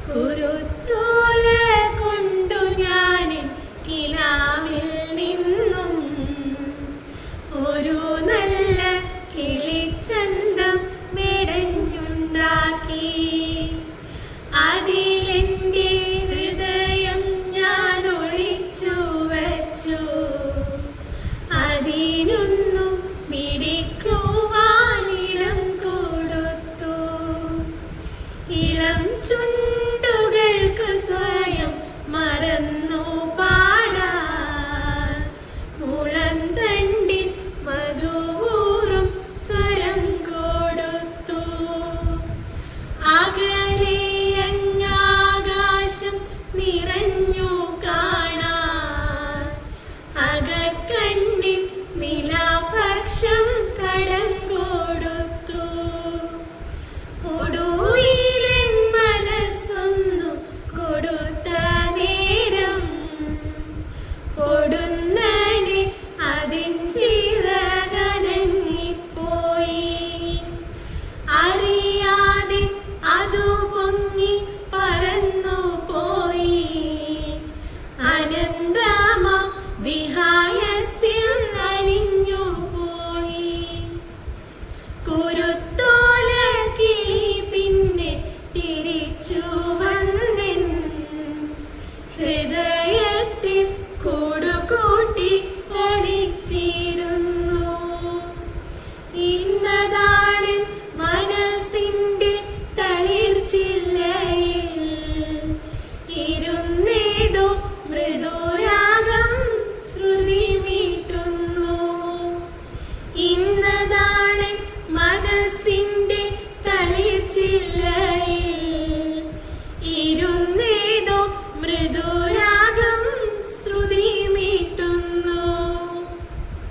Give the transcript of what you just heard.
കുരുത്തോല കൊണ്ടു ഞാൻ കിനാവിൽ നിന്നും ഒരു നല്ല കിളിച്ചന്തം മെടഞ്ഞുണ്ടാക്കി. അതിലെന്റെ ഹൃദയം ഞാൻ ഒളിച്ചു വച്ചു. അതിനൊന്നു മിടിക്കുവാനിടം കൊടുത്തു. ഇളം ചുണ്ടുകൾക്ക് സ്വയം മറന്നു പാടാൻ മുളന്തണ്ടിൽ മധുവൂറും സ്വരം കൊടുത്തു. അകലെ അങ്ങാകാശം നിറഞ്ഞു കാണാൻ അകക്കണ്ണിൽ നിലാപക്ഷം കടം കൊടുത്തു. ഒടുവിലൻ മനസ്സൊന്നു കൊടുത്ത നേരം കൊടുന്നനെ അതിൻ ചിറകനങ്ങിപ്പോയി. അറിയാതെ അതു പൊങ്ങി പറന്നു പോയി. അനന്തമാ വിഹായസിൽ അലിഞ്ഞു പോയി. കുരുത്തോല കിളി പിന്നെ തിരിച്ചു